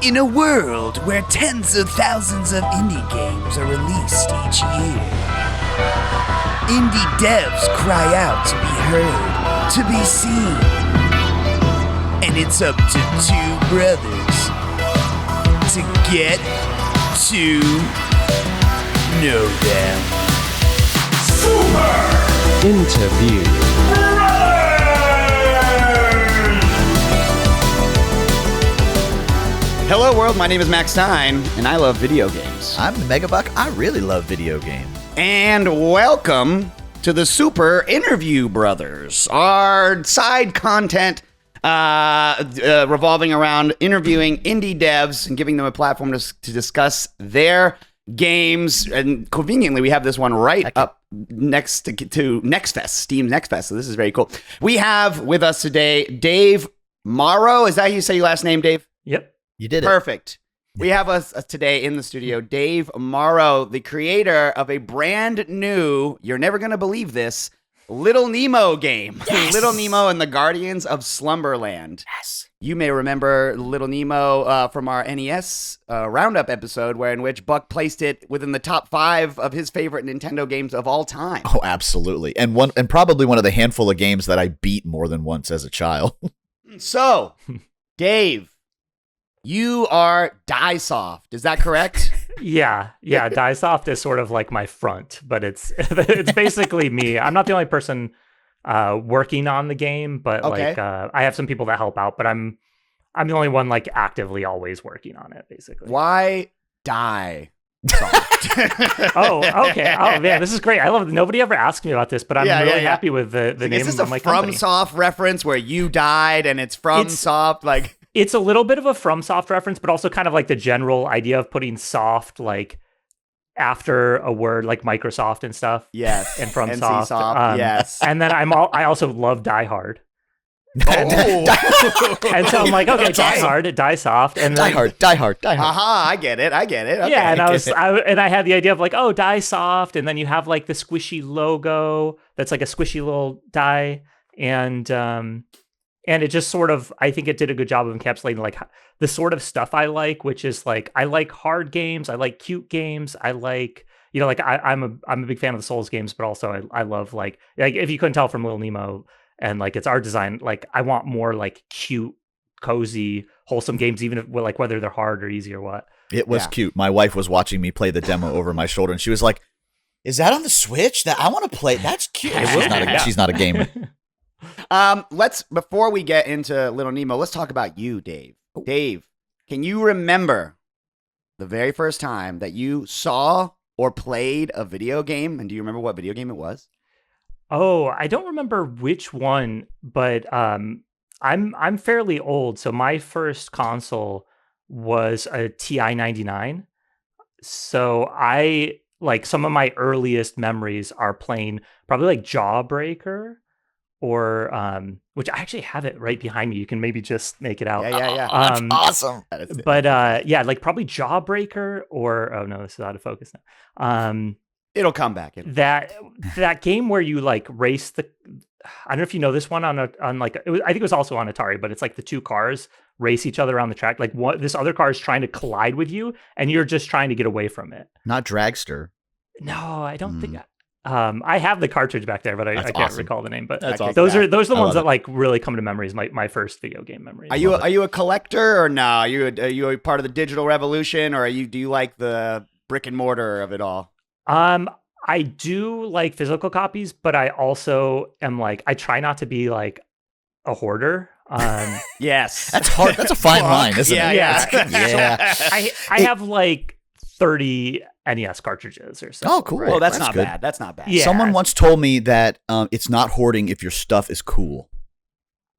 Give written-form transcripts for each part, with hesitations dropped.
In a world where tens of thousands of indie games are released each year, indie devs cry out to be heard, to be seen. And it's up to two brothers to get to know them. Super Interview. Hello world, my name is Max Stein, and I love video games. I'm the Mega Buck. I really love video games. And welcome to the Super Interview Brothers, our side content revolving around interviewing indie devs and giving them a platform to discuss their games. And conveniently, we have this one right up next to Next Fest, Steam's Next Fest. So this is very cool. We have with us today Dave Mauro. Is that how you say your last name, Dave? Yep. You did it. Perfect. We have us today in the studio, Dave Mauro, the creator of a brand new, you're never going to believe this, Little Nemo game. Yes! Little Nemo and the Guardians of Slumberland. Yes. You may remember Little Nemo from our NES Roundup episode, in which Buck placed it within the top 5 of his favorite Nintendo games of all time. Oh, absolutely. And probably one of the handful of games that I beat more than once as a child. So, Dave, you are Diesoft, is that correct? Yeah. Diesoft is sort of like my front, but it's basically me. I'm not the only person working on the game, but Okay. I have some people that help out, but I'm the only one like actively always working on it, basically. Why Diesoft? Oh, okay. Oh man, this is great. I love it. Nobody ever asked me about this, but I'm really happy with the name Is this of a my company. FromSoft reference where you died and it's FromSoft? Like, It's a little bit of a FromSoft reference, but also kind of like the general idea of putting soft like after a word like Microsoft and stuff. yes, And FromSoft. NCSoft, yes. And then I also love Die Hard. Oh, And so I'm like, okay, That's Die awesome. Hard, Die Soft, and then, Die hard. Aha, I get it. Okay. yeah, and I had the idea of like, oh, Die Soft, and then you have like the squishy logo that's like a squishy little die, and it just sort of, I think it did a good job of encapsulating like the sort of stuff I like, which is like I like hard games, I like cute games, I like, like I'm a big fan of the Souls games, but also I love like if you couldn't tell from Little Nemo and like its art design, like I want more like cute, cozy, wholesome games, even if like whether they're hard or easy or what. It was cute. My wife was watching me play the demo over my shoulder, and she was like, "Is that on the Switch? That I want to play. That's cute." She's not a gamer. Before we get into Little Nemo, let's talk about you, Dave. Dave, can you remember the very first time that you saw or played a video game? And do you remember what video game it was? Oh, I don't remember which one, but I'm fairly old, so my first console was a TI-99. So I like some of my earliest memories are playing probably like Jawbreaker or which I actually have it right behind me. You can maybe just make it out. Yeah. That's awesome. But like probably Jawbreaker or oh no, this is out of focus now. It'll come back. That game where you like race the, I don't know if you know this one on like I think it was also on Atari, but it's like the two cars race each other around the track. Like this other car is trying to collide with you, and you're just trying to get away from it. Not Dragster. No, I don't think. I have the cartridge back there, but I can't recall the name. But That's awesome. those are the ones that like really come to memories. My first video game memories. Are you a collector or no? Are you a part of the digital revolution, or do you like the brick and mortar of it all? I do like physical copies, but I also am like, I try not to be like a hoarder. Yes. That's hard. That's a fine line, isn't it? Yeah. Yeah. I have like 30 NES cartridges or so. Oh, cool. Well, that's not good. bad. That's not bad. Yeah. Someone once told me that it's not hoarding if your stuff is cool.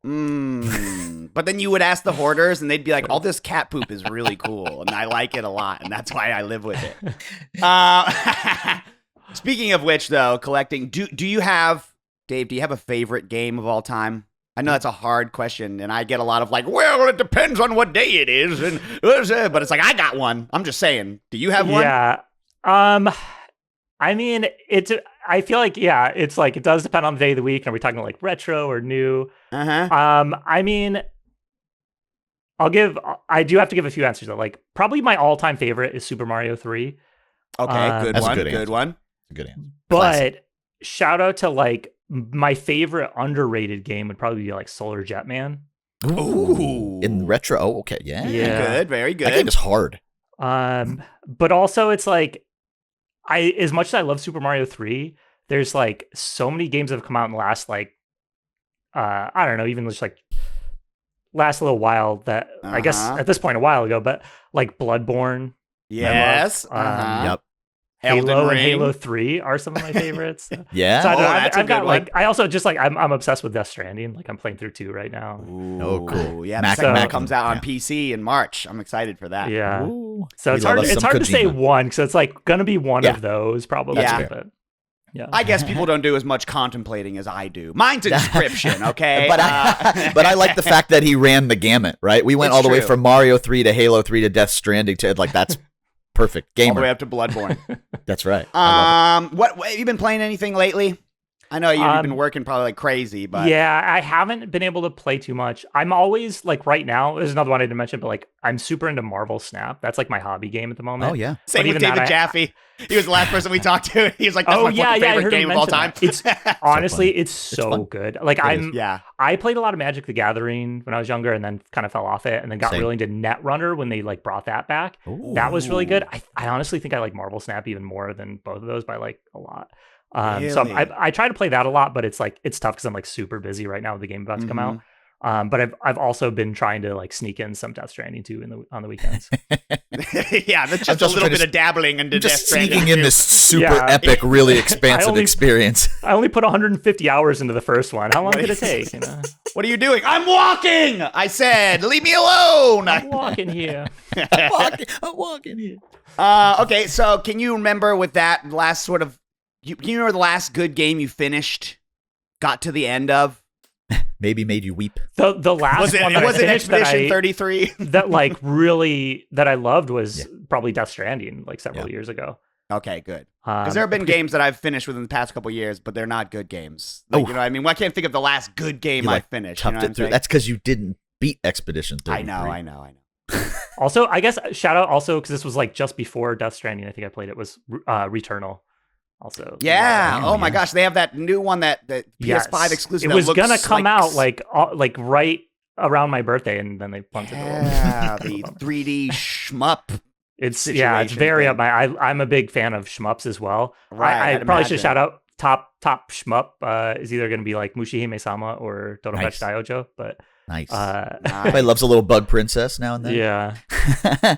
But then you would ask the hoarders, and they'd be like, "All this cat poop is really cool, and I like it a lot, and that's why I live with it." Speaking of which, though, collecting. Do you have, Dave? Do you have a favorite game of all time? I know that's a hard question, and I get a lot of like, "Well, it depends on what day it is," and but it's like I got one. I'm just saying. Do you have one? Yeah. I mean, I feel like, yeah, it's like, it does depend on the day of the week. Are we talking like retro or new? Uh-huh. I mean, I do have to give a few answers though. Like probably my all-time favorite is Super Mario 3. Okay, good That's a one. good Good answer. one. A good answer. But Classic. shout out to like my favorite underrated game would probably be like Solar Jetman. Ooh. In retro. Oh, okay. Yeah. Yeah. Good. Very That game good. is hard. But also it's like as much as I love Super Mario 3, there's like so many games that have come out in the last like I don't know, even just like last little while that I guess at this point a while ago, but like Bloodborne, Yes. I love, Yep. Elden Halo and Ring. Halo 3 are some of my favorites. Yeah. So I don't know, that's a I've got good like I also just like I'm obsessed with Death Stranding. Like I'm playing through 2 right now. Ooh, Oh, cool. Yeah, Mack the second and one Buck, comes out on yeah. PC in March. I'm excited for that. Yeah. Ooh. So We it's love hard. us It's some hard to say Kojima. one because it's like gonna be one Yeah. of those probably. That's fair. But yeah, I guess people don't do as much contemplating as I do. Mine's inscription, okay? But I like the fact that he ran the gamut, right? We went It's all the way true. from Mario 3 to Halo 3 to Death Stranding to like that's perfect. all the way Gamer. up to Bloodborne. That's right. I love What have you been playing anything lately? I know you've been Um, working probably like crazy, but yeah, I haven't been able to play too much. I'm always like right now. There's another one I didn't mention, but like I'm super into Marvel Snap. That's like my hobby game at the it. moment. Oh yeah. same but with even David that, Jaffe. He was the last person we talked to. He was like, "That's my fucking I favorite heard him game of all mention time." that. It's honestly, funny. it's so fun. good. Like It is. Yeah. I played a lot of Magic the Gathering when I was younger, and then kind of fell off it, and then got Same. really into Netrunner when they like brought that back. Ooh. That was really good. I honestly think I like Marvel Snap even more than both of those by like a lot. So Really? I try to play that a lot, but it's like it's tough because I'm like super busy right now with the game about to come out. Mm-hmm. But I've also been trying to like sneak in some Death Stranding too on the weekends. Yeah, that's just a also little trying bit to- of dabbling into Death Just Stranding. sneaking in too. this super Yeah. epic, really expansive only- experience. I only put 150 hours into the first one. How long What did it is- take? You know, What are you doing? I'm walking. I said, leave me alone. I'm walking here. I'm walking here. Okay, so can you remember with that last sort of? Can you remember the last good game you finished? Got to the end of? Maybe made you weep. The last Was it? one that Was I it finished that Expedition I 33? that like really that I loved was Yeah. probably Death Stranding like several years ago. Okay, good. Because there have been games that I've finished within the past couple years, but they're not good games. Like, Oh. you know what I mean? Well, I can't think of the last good game You, I like, finished. You Chuffed know what it I'm through. saying? That's because you didn't beat Expedition 33. I know. Also, I guess shout out also because this was like just before Death Stranding. I think I played it was Returnal. Also, Yeah. Oh, Oh my yeah. gosh, they have that new one that Yes. PS5 exclusive. It that was looks gonna come out like like right around my birthday, and then they bumped it. yeah, the 3D shmup. It's situation very thing. up my. I'm a big fan of shmups as well. Right, I I'd probably should imagine. shout out top shmup is either going to be like Mushihime-sama or Nice. Dorobachi Daiojo, but Nice. Nice. Everybody loves a little bug princess now and then. yeah.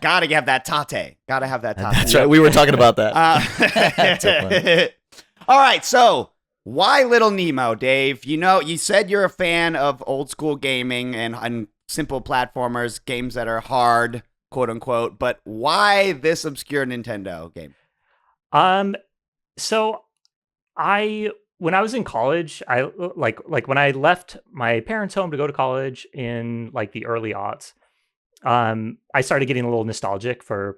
Gotta have that tate. Gotta have that tate. That's right. We were talking about that. Uh, So funny. all right, so why Little Nemo, Dave? You know, you said you're a fan of old school gaming and simple platformers, games that are hard, quote unquote. But why this obscure Nintendo game? So when I was in college, I like when I left my parents' home to go to college in like the early aughts, I started getting a little nostalgic for,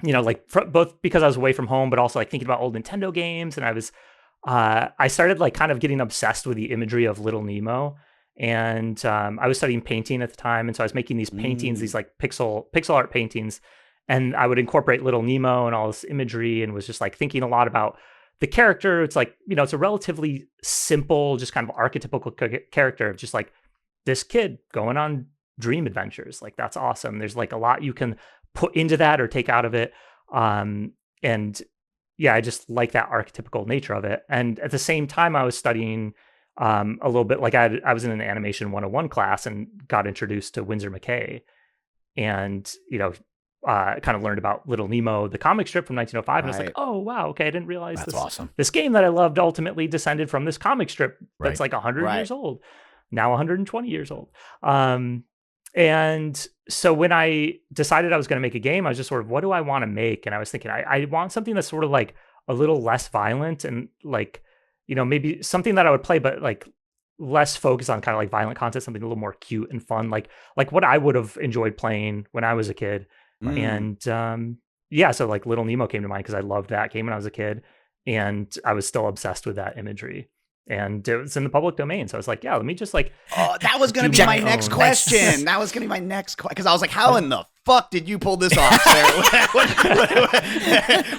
like both because I was away from home, but also like thinking about old Nintendo games. And I started like kind of getting obsessed with the imagery of Little Nemo. And I was studying painting at the time. And so I was making these paintings, these like pixel art paintings. And I would incorporate Little Nemo and all this imagery and was just like thinking a lot about the character. It's like, it's a relatively simple, just kind of archetypical character of just like this kid going on dream adventures. Like, that's awesome. There's like a lot you can put into that or take out of it. And yeah, I just like that archetypical nature of it. And at the same time, I was studying a little bit, like I was in an animation 101 class and got introduced to Winsor McKay and, kind of learned about Little Nemo, the comic strip from 1905. And I was like, oh, wow. Okay. I didn't realize That's awesome. this game that I loved ultimately descended from this comic strip that's Right. like 100 Right. years old, now 120 years old. And so when I decided I was going to make a game, I was just sort of, what do I want to make? And I was thinking, I want something that's sort of like a little less violent and like, maybe something that I would play, but like less focused on kind of like violent content, something a little more cute and fun, like what I would have enjoyed playing when I was a kid. And so like Little Nemo came to mind because I loved that game when I was a kid, and I was still obsessed with that imagery. and it was in the public domain. So I was like, yeah, let me just like. Oh, that was going to do be my my next own. question. That was going to be my next question. Because I was like, how in the fuck did you pull this off, sir?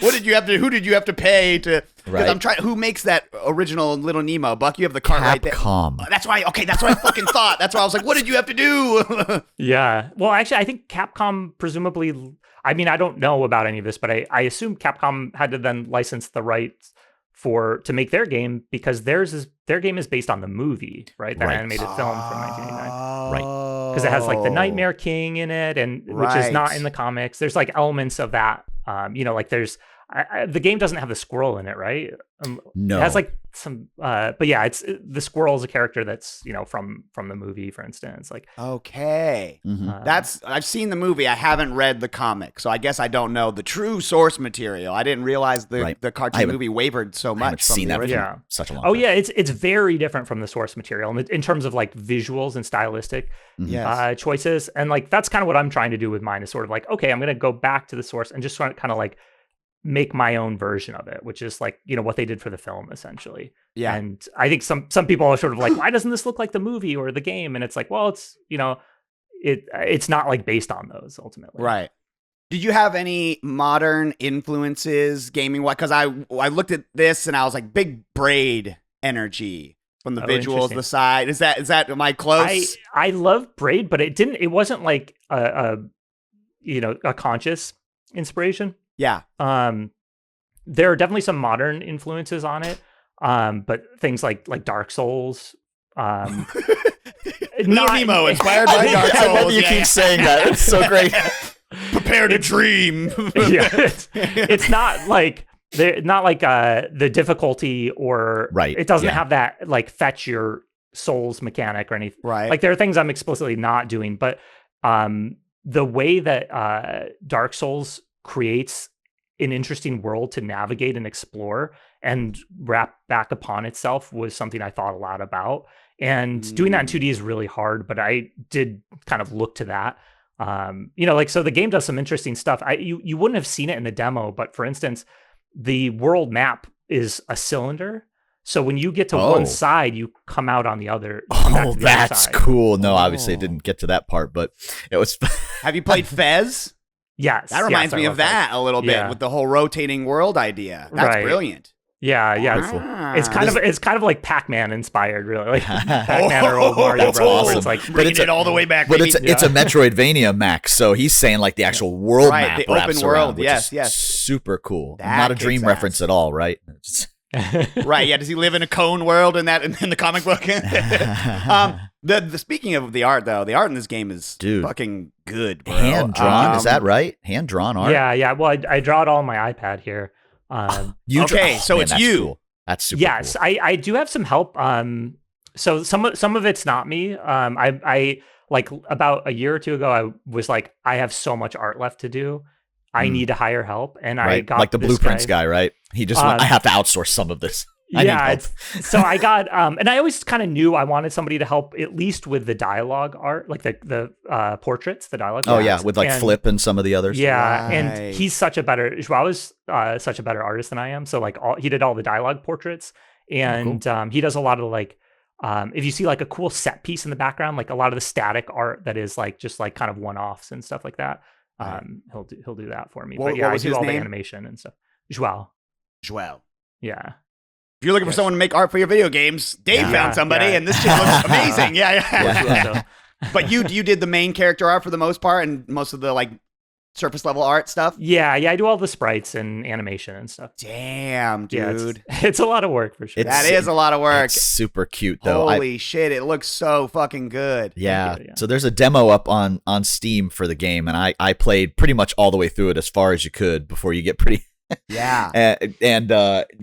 What did you have to, who did you have to pay to, because Right. I'm trying, who makes that original Little Nemo? Buck, you have the cart right there. Capcom. That's why, okay, that's what I fucking thought. That's why I was like, what did you have to do? Yeah. Well, actually, I think Capcom presumably. I mean, I don't know about any of this, but I assume Capcom had to then license the rights to make their game because their game is based on the movie, right? That Right. animated film from 1989. Right. Because it has like the Nightmare King in it, and which is not Right. in the comics. There's like elements of that. Like there's the game doesn't have the squirrel in it, right? No. It has like some, but yeah, the squirrel is a character that's from the movie, for instance. Like Okay. Mhm. I've seen the movie. I haven't read the comic, so I guess I don't know the true source material. I didn't realize the Right. I cartoon haven't- movie wavered so I haven't much from seen the that original. for such a long Oh time. yeah, it's very different from the source material in terms of like visuals and stylistic Yes. choices, and like that's kind of what I'm trying to do with mine is sort of like, okay, I'm gonna go back to the source and just kind of like make my own version of it, which is like what they did for the film essentially. Yeah. And I think some people are sort of like, why doesn't this look like the movie or the game? And it's like, well, it's it's not like based on those ultimately. Right. Did you have any modern influences gaming? What? Because I looked at this and I was like, big braid energy from the Oh, visuals, interesting. the side. Is that am I close? I love Braid, but it wasn't like a conscious inspiration. Yeah. There are definitely some modern influences on it. But things like Dark Souls. Little Nemo inspired by Dark I love Souls. you Yeah, keep yeah. saying that. It's so great. Prepare to dream. Yeah, it's not like the difficulty or Right, it doesn't yeah. have that like fetch your souls mechanic or anything. Right. Like there are things I'm explicitly not doing, but the way that Dark Souls creates an interesting world to navigate and explore and wrap back upon itself was something I thought a lot about. And doing that in 2D is really hard, but I did kind of look to that. So the game does some interesting stuff. You wouldn't have seen it in the demo, but for instance, the world map is a cylinder. So when you get to one side, you come out on the other. You come back to Oh, the other that's side. cool. No, obviously Oh. it didn't get to that part, but it was. Have you played Fez? Yes. That reminds yes, I me love of that a little bit Yeah. with the whole rotating world idea. That's Right. brilliant. Yeah. Ah. It's kind of like Pac-Man inspired, really. Like Pac-Man or old Mario That's Bros. Where awesome. it's like, But Bringing it's it all the way back. But baby. it's a Metroidvania, Max. So he's saying like the actual world Right, map the open wraps world, around, which yes, is yes. super cool. That Not a kicks dream ass. reference at all, right? Right. Yeah. Does he live in a cone world in the comic book? The speaking of the art though, the art in this game is Dude. fucking good, bro. Hand drawn, is that right? Hand drawn art. yeah. Well, I draw it all on my iPad here. Okay, so it's that's you. Cool. That's super. Yes, cool. I do have some help. So some of it's not me. I like about a year or two ago, I was like, I have so much art left to do. I need to hire help, and I Right, got like the this blueprints guy, right? He just went, Um, I have to outsource some of this. I need Yeah, help. so I got and I always kind of knew I wanted somebody to help at least with the dialogue art, like the portraits, the dialogue. Oh yeah, portraits. with like And- Flip and some of the others. Yeah, Right. and he's such a better. Joao is such a better artist than I am. So like he did all the dialogue portraits, and he does a lot of like if you see like a cool set piece in the background, like a lot of the static art that is like just like kind of one offs and stuff like that. He'll do that for me. What- But yeah, what I was do his all the name? animation and stuff. Joao. Joel. Yeah. If you're looking for Yes. someone to make art for your video games, Dave Yeah. found somebody, Yeah. and this shit looks amazing. Yeah. Yeah. So- But you did the main character art for the most part, and most of the like surface level art stuff. Yeah, I do all the sprites and animation and stuff. Damn, Yeah, dude. it's a lot of work for sure. It's- That is a lot of work. It's super cute though. Holy shit, it looks so fucking good. Yeah. you, yeah. So there's a demo up on Steam for the game, and I played pretty much all the way through it as far as you could before you get pretty Yeah. and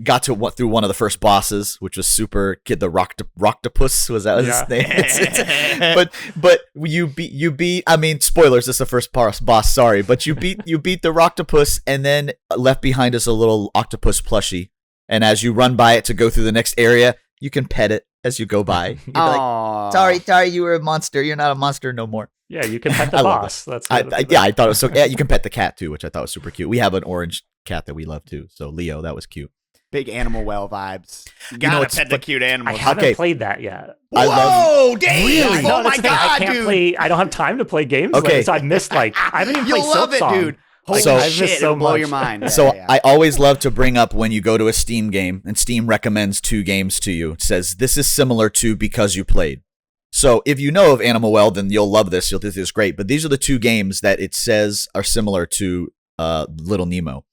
got to through one of the first bosses, which was super kid. The Rocktopus was that his Yeah. name? But you beat. I mean, spoilers. This is the first boss. Sorry, but you beat the Rocktopus, and then left behind is a little octopus plushie. And as you run by it to go through the next area, you can pet it as you go by. You'd be like, Aw. sorry, you were a monster. You're not a monster no more. Yeah, you can pet the I love boss. That's I what- thought it was so. Yeah, you can pet the cat too, which I thought was super cute. We have an orange cat that we love too. So Leo, that was cute. Big Animal Well vibes. You know, gotta it's pet the cute I animals. haven't Okay. played that yet. I Whoa, Dave! Really? Oh my that's the thing. I god, can't dude! play. I don't have time to play games. Okay. Okay, so I've missed I haven't even You'll played love it, Silksong. dude. Holy So- I've shit, missed so it'll blow your much. mind. Yeah, So yeah. I always love to bring up when you go to a Steam game and Steam recommends 2 games to you. It says this is similar to because you played. So if you know of Animal Well, then you'll love this. You'll think this is great. But these are the 2 games that it says are similar to Little Nemo.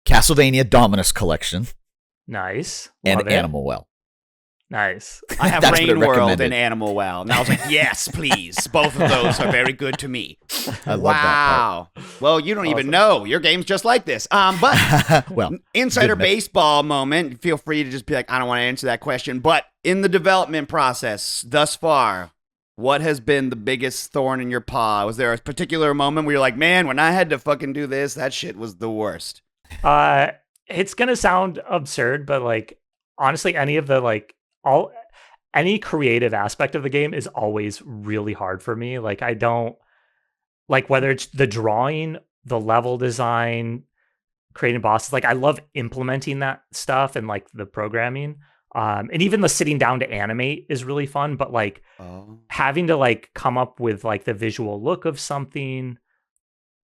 Castlevania Dominus Collection Nice. and Love it. Animal Well. Nice. I have That's what it Rain World recommended. and Animal Well. And I was like, yes, please. Both of those are very good to me. I love that Wow. Well, you don't even know. Your game's just like this. But part. Well, insider good mix. baseball moment. Feel free to just be like, I don't want to answer that question. But in the development process thus far, what has been the biggest thorn in your paw? Was there a particular moment where you're like, man, when I had to fucking do this, that shit was the worst? It's gonna sound absurd, but like honestly, any of the any creative aspect of the game is always really hard for me. Like I don't like whether it's the drawing, the level design, creating bosses. Like I love implementing that stuff and like the programming. And even the sitting down to animate is really fun, but like having to like come up with like the visual look of something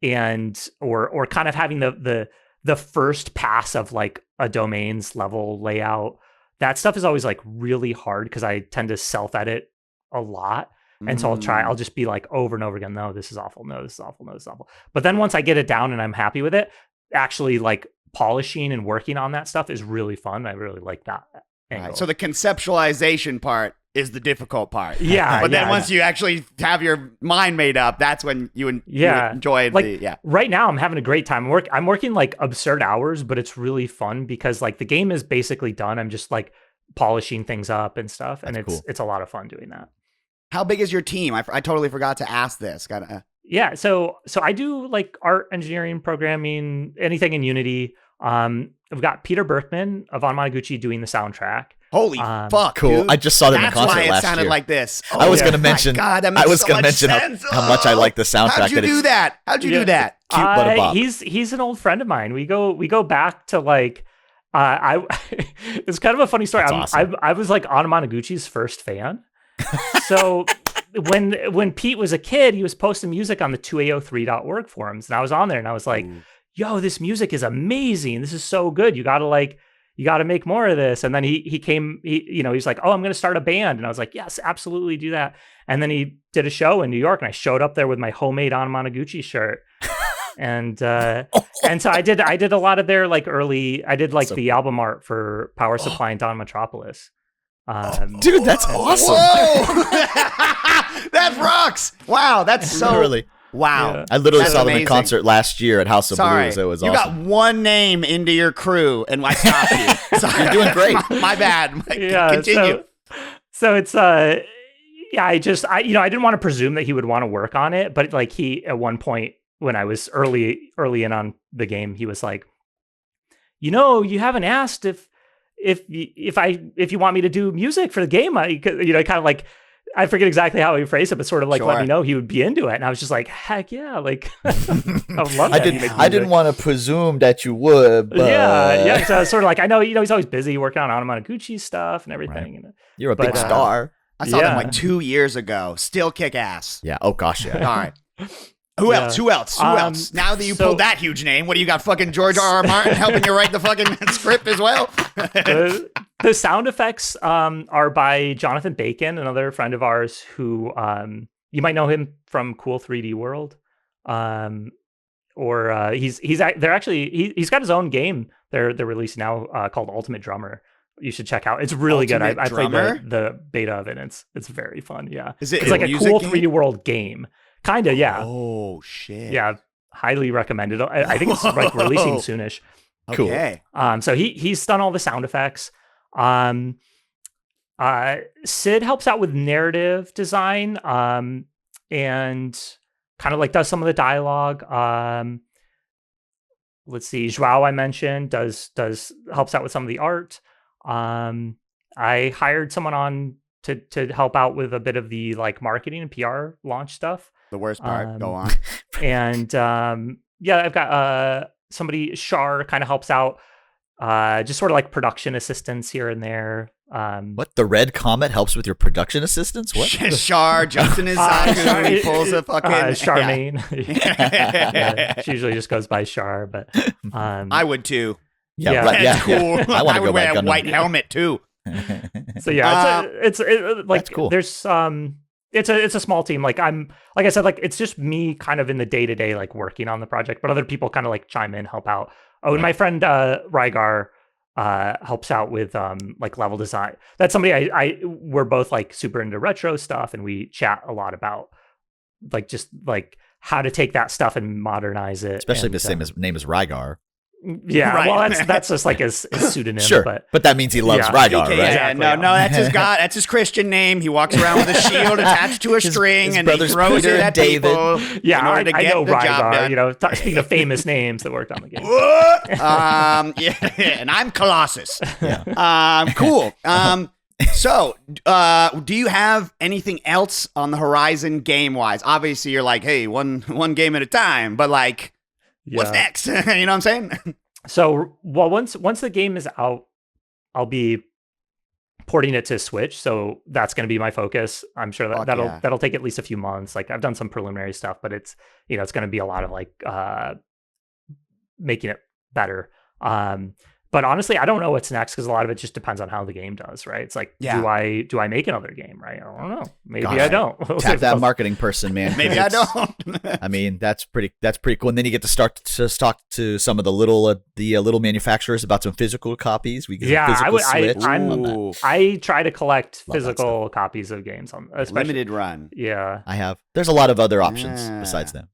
and or kind of having the first pass of like a domain's level layout, that stuff is always like really hard because I tend to self-edit a lot. And so I'll just be like over and over again, no, this is awful. No, this is awful. No, this is awful. But then once I get it down and I'm happy with it, actually like polishing and working on that stuff is really fun. I really like that angle. Right, so the conceptualization part is the difficult part. Yeah. But then yeah, once you actually have your mind made up, that's when you enjoy like, the, yeah. Right now I'm having a great time. I'm working like absurd hours, but it's really fun because like the game is basically done. I'm just like polishing things up and stuff. And That's cool. it's a lot of fun doing that. How big is your team? I totally forgot to ask this. Yeah. So I do like art, engineering, programming, anything in Unity. I've got Peter Berkman of Anmanaguchi doing the soundtrack. Holy fuck, Cool. dude. I just saw them in That's concert why it last sounded year. like this. I was Oh going to my mention. God, that I makes was so going to much mention sense. how much I like the soundtrack. How'd you that do it's that? How'd you do that? Cute but a bop. He's an old friend of mine. We go back to like I it's kind of a funny story. That's awesome. I was like Anmanaguchi's first fan. So when Pete was a kid, he was posting music on the 2a03.org forums, and I was on there and I was like, yo, this music is amazing. This is so good. You gotta make more of this. And then he's like, oh, I'm gonna start a band. And I was like, yes, absolutely do that. And then he did a show in New York and I showed up there with my homemade Anmanaguchi shirt. And so I did a lot of their like early, I did like So the album art for Power Supply and Don Metropolis. Dude, that's awesome. Whoa! That rocks. Wow, that's so Literally. wow. Yeah. I literally That's saw them in amazing. concert last year at House of Sorry, Blues. It was you awesome. got one name into your crew, and I stopped you. Sorry. You're doing great. My bad. Yeah, Continue. So it's I didn't want to presume that he would want to work on it, but like he at one point when I was early in on the game, he was like, you haven't asked if you want me to do music for the game. Kind of like, I forget exactly how he phrased it, but sort of like let Sure. me know he would be into it. And I was just like, heck yeah, like I would love that. I didn't want to presume that you would, but Yeah. So I was sort of like, I know, he's always busy working on Anmanaguchi stuff and everything. Right. And, you're a big But, star. I saw them Yeah. like 2 years ago. Still kick ass. Yeah. Oh gosh, yeah. All right. Who Yeah. else? Who else? Who else? Now that you so- pulled that huge name, what do you got? Fucking George R.R. Martin helping you write the fucking script as well? The sound effects are by Jonathan Bacon, another friend of ours who you might know him from Cool 3D World. He's got his own game they're releasing now called Ultimate Drummer. You should check out. It's really good. I played the beta of it. And it's very fun. Yeah, Is it it's like a music cool game? 3D World game. Kind of, yeah. Oh, shit. Yeah, highly recommended. I think it's like releasing soonish. Cool. Okay. So he's done all the sound effects. Sid helps out with narrative design, and kind of like does some of the dialogue. Let's see, Joao I mentioned helps out with some of the art. I hired someone on to help out with a bit of the like marketing and PR launch stuff. The worst part. Go on. And I've got somebody, Shar, kind of helps out just sort of like production assistance here and there. What, the red comet helps with your production assistance? What? Char jumps in his Zaku, he pulls a fucking Charmaine. Yeah, she usually just goes by Char, but I would too. Yeah, right, yeah, It's cool. I want to would go wear back a white helmet too. So yeah, it's like That's cool. There's it's a small team. Like I said, like it's just me kind of in the day to day like working on the project, but other people kind of like chime in, help out. Oh, and my friend Rygar helps out with like level design. That's somebody we're both like super into retro stuff, and we chat a lot about like just like how to take that stuff and modernize it. Especially and, if his name is Rygar. Yeah, Right. well, that's just like his pseudonym. Sure, but that means he loves Yeah. Rygar, Okay, right? Exactly. No, that's his God. That's his Christian name. He walks around with a shield attached to a string, his and he brothers throws Peter it and at David. people. yeah, in order to I get know the job Rygar. done. You know, speaking of famous names that worked on the game. Yeah, and I'm Colossus. Yeah. Cool. So, do you have anything else on the horizon game wise? Obviously, you're like, hey, one game at a time, but like, what's Yeah. next? You know what I'm saying? So, well, once the game is out, I'll be porting it to Switch. So that's going to be my focus. I'm sure Fuck that'll yeah. take at least a few months. Like I've done some preliminary stuff, but it's it's going to be a lot of like making it better. But honestly, I don't know what's next because a lot of it just depends on how the game does, right? It's like, Yeah. do I make another game, right? I don't know. Maybe Gosh, I don't. We'll see Tap if that those- marketing person, man. Maybe I It's- don't. I mean, that's pretty cool. And then you get to start to talk to some of the little manufacturers about some physical copies. We get Yeah, physical I would. Switch. I'm. Love that. Ooh, I try to collect Love that physical copies of games on especially. limited run. Yeah. I have. There's a lot of other options Yeah. besides them.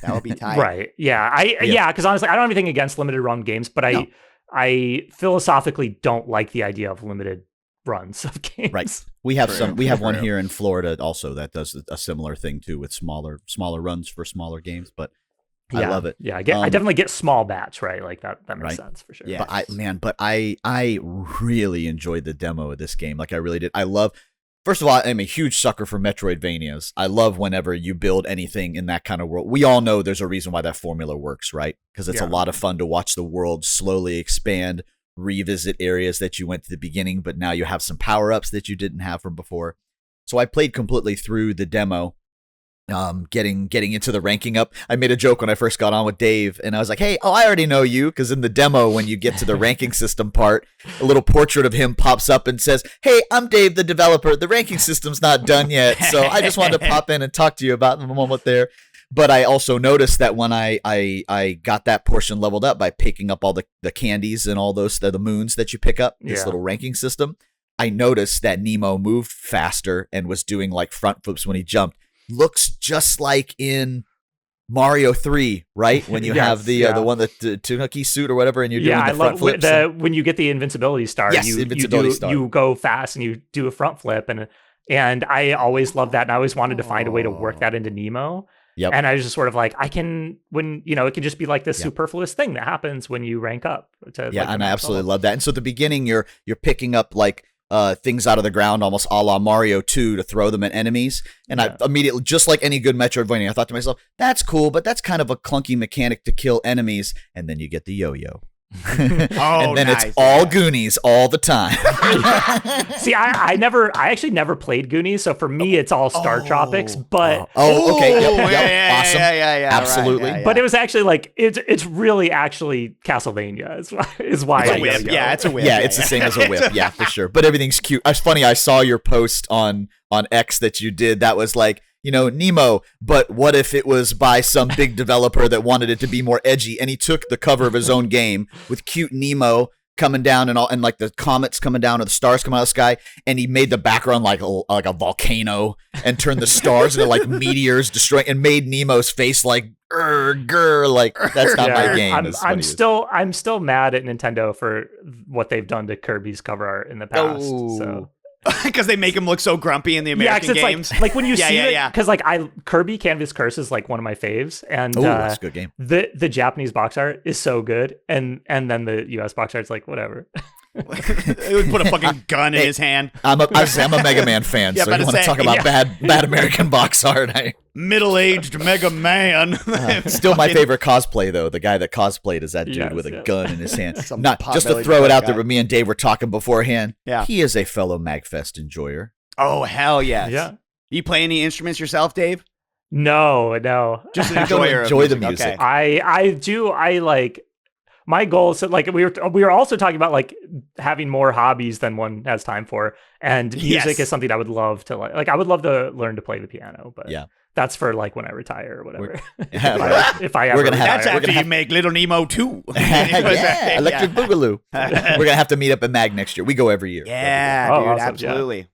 That would be tight. Right. Yeah. Yeah. Because honestly, I don't have anything against limited run games, but No. I philosophically don't like the idea of limited runs of games. Right. We have True. We have one True. here in Florida also that does a similar thing too with smaller runs for smaller games. But I Yeah. love it. Yeah. I definitely get small batch, right? Like that makes Right. sense for sure. Yeah. But I really enjoyed the demo of this game. Like I really did. First of all, I'm a huge sucker for Metroidvanias. I love whenever you build anything in that kind of world. We all know there's a reason why that formula works, right? Because it's a Yeah. lot of fun to watch the world slowly expand, revisit areas that you went to the beginning, but now you have some power-ups that you didn't have from before. So I played completely through the demo, getting into the ranking up. I made a joke when I first got on with Dave, and I was like, hey, I already know you, because in the demo, when you get to the ranking system part, a little portrait of him pops up and says, hey, I'm Dave, the developer. The ranking system's not done yet, so I just wanted to pop in and talk to you about the moment there. But I also noticed that when I got that portion leveled up by picking up all the candies and all those, the moons that you pick up, this Yeah. little ranking system, I noticed that Nemo moved faster and was doing like front flips when he jumped. Looks just like in Mario 3, right? When you Yes, have the yeah. one that the Tanuki suit or whatever, and you're doing I the front love flips. when you get the invincibility star. Yes, you invincibility do, star. You go fast and you do a front flip, and I always loved that, and I always wanted to find a way to work that into Nemo. Yep. And I was just sort of like, it can just be like this Yep. superfluous thing that happens when you rank up. To, Yeah, like, the and I next absolutely level. love that. And so at the beginning, you're picking up like things out of the ground, almost a la Mario 2, to throw them at enemies. And Yeah. I immediately, just like any good Metroidvania, I thought to myself, that's cool, but that's kind of a clunky mechanic to kill enemies. And then you get the yo-yo. And then nice. it's all Yeah. Goonies all the time. See, I actually never played Goonies, so for me it's all Star Tropics, but Oh, okay. Yep, Ooh, yep. yeah, Awesome. yeah, Absolutely. right, but it was actually like it's really actually Castlevania is why It's I a whip. yo-yo. Yeah, it's a whip. Yeah, it's the same as a whip. Yeah, for sure. But everything's cute. It's funny. I saw your post on X that you did. That was like, Nemo, but what if it was by some big developer that wanted it to be more edgy? And he took the cover of his own game with cute Nemo coming down and like the comets coming down or the stars coming out of the sky, and he made the background like a volcano and turned the stars into like meteors destroying, and made Nemo's face like grr, like that's not my game. is what he was. I'm still mad at Nintendo for what they've done to Kirby's cover art in the past. So Because they make him look so grumpy in the American it's games. like when you Yeah, see yeah, it, yeah. because like Kirby Canvas Curse is like one of my faves, and Oh, that's a good game. the Japanese box art is so good, and then the US box art's like whatever. He would put a fucking gun in his hand. I'm a Mega Man fan, Yeah, so you about want to to say, talk about bad American box art. Middle-aged Mega Man. Still my favorite cosplay, though. The guy that cosplayed is that dude Yes, with a yes. gun in his hand. Some Not just to pot-bellied throw it out guy. there, but me and Dave were talking beforehand. Yeah. He is a fellow MagFest enjoyer. Oh, hell yes. Yeah. You play any instruments yourself, Dave? No. Just an You don't enjoyer enjoy of the music. music. Okay. I do. I like my goal. So like we were also talking about like having more hobbies than one has time for, and music Yes. is something I would love to like. I would love to learn to play the piano, but Yeah. that's for like when I retire or whatever. Yeah, if I ever We're gonna have- retire. That's we're after gonna you have- make Little Nemo 2. Yeah, Electric Boogaloo. We're gonna have to meet up at Mag next year. We go every year. Yeah, Oh, dude, awesome, absolutely.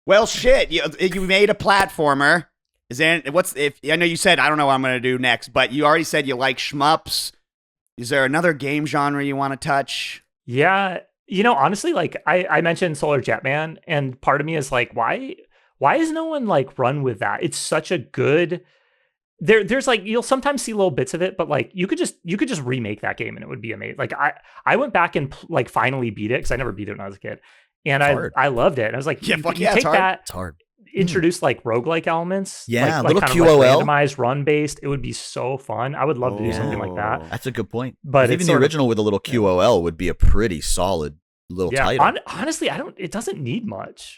Well, shit, you made a platformer. Is there I know you said I don't know what I'm gonna do next, but you already said you like shmups. Is there another game genre you want to touch? Yeah, honestly, like I mentioned Solar Jetman, and part of me is like, why is no one like run with that? It's such a good. There's like you'll sometimes see little bits of it, but like you could just remake that game and it would be amazing. Like I went back and like finally beat it because I never beat it when I was a kid, and It's hard. I loved it. And I was like, Yeah, you, fuck you yeah, it's take hard. that, It's hard. introduce like roguelike elements, Yeah, like little kind QOL. of like randomized run based. It would be so fun. I would love to do something like that. Oh. That's a good point. But it's even the sort of- original with a little QOL would be a pretty solid little Yeah, title. honestly, it doesn't need much.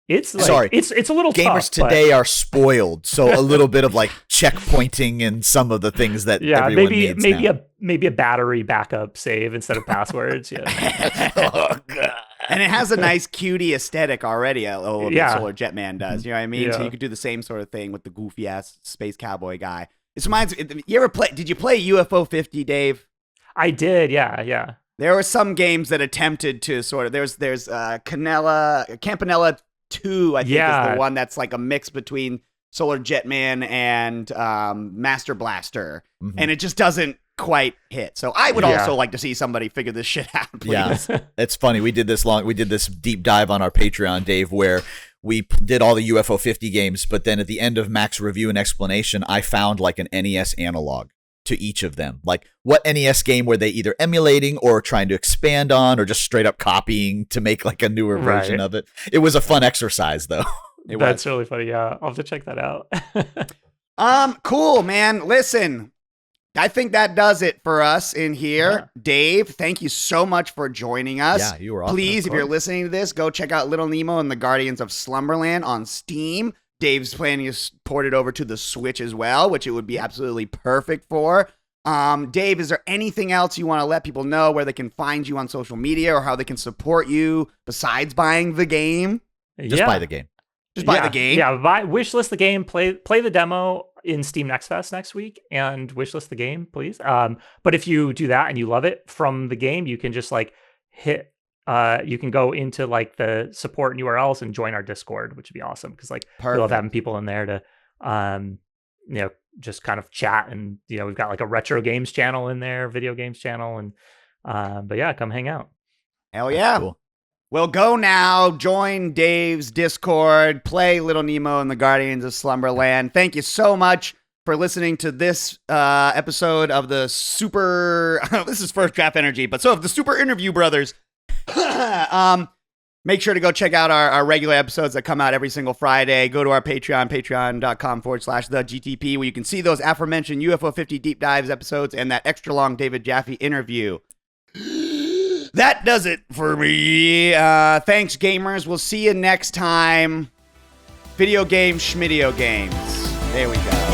It's like, Sorry. it's a little Gamers tough, but- today are spoiled, so a little bit of like checkpointing and some of the things that Yeah, everyone maybe needs now. maybe a battery backup save instead of passwords. Yeah, Oh, God. And it has a nice cutie aesthetic already. Yeah. Solar Jetman does. You know what I mean? So Yeah. you could do the same sort of thing with the goofy ass space cowboy guy. This reminds me. You ever play? Did you play UFO 50, Dave? I did. Yeah. There were some games that attempted to sort of. There's Campanella 2. I think is Yeah. the one that's like a mix between Solar Jetman and Master Blaster, Mhm. and it just doesn't quite hit. So I would Yeah. also like to see somebody figure this shit out. Please. Yeah, it's funny. We did this deep dive on our Patreon, Dave, where we did all the UFO 50 games, but then at the end of Mac's review and explanation, I found like an NES analog to each of them. Like what NES game were they either emulating or trying to expand on or just straight up copying to make like a newer version Right. of it. It was a fun exercise though. It That's was. really funny. Yeah, I'll have to check that out. Cool, man. Listen, I think that does it for us in here. Yeah. Dave, thank you so much for joining us. Yeah, you were awesome. Please, Of if you're course. listening to this, go check out Little Nemo and the Guardians of Slumberland on Steam. Dave's planning to port it over to the Switch as well, which it would be absolutely perfect for. Dave, is there anything else you want to let people know where they can find you on social media or how they can support you besides buying the game? Just buy the game. Just buy the game. Yeah, wishlist the game. Play the demo in Steam Next Fest next week, and wishlist the game, please. But if you do that and you love it from the game, you can just like hit. You can go into like the support and URLs and join our Discord, which would be awesome because like we love Perfect. having people in there to just kind of chat, and we've got like a retro games channel in there, video games channel, and but yeah, come hang out. Hell yeah. Cool. Well, go now, join Dave's Discord, play Little Nemo and the Guardians of Slumberland. Thank you so much for listening to this episode of the Super... this is First Draft Energy, but so of the Super Interview Brothers. Make sure to go check out our regular episodes that come out every single Friday. Go to our Patreon, patreon.com/thegtp, where you can see those aforementioned UFO 50 Deep Dives episodes and that extra long David Jaffe interview. That does it for me. Thanks, gamers. We'll see you next time. Video games, schmidio games. There we go.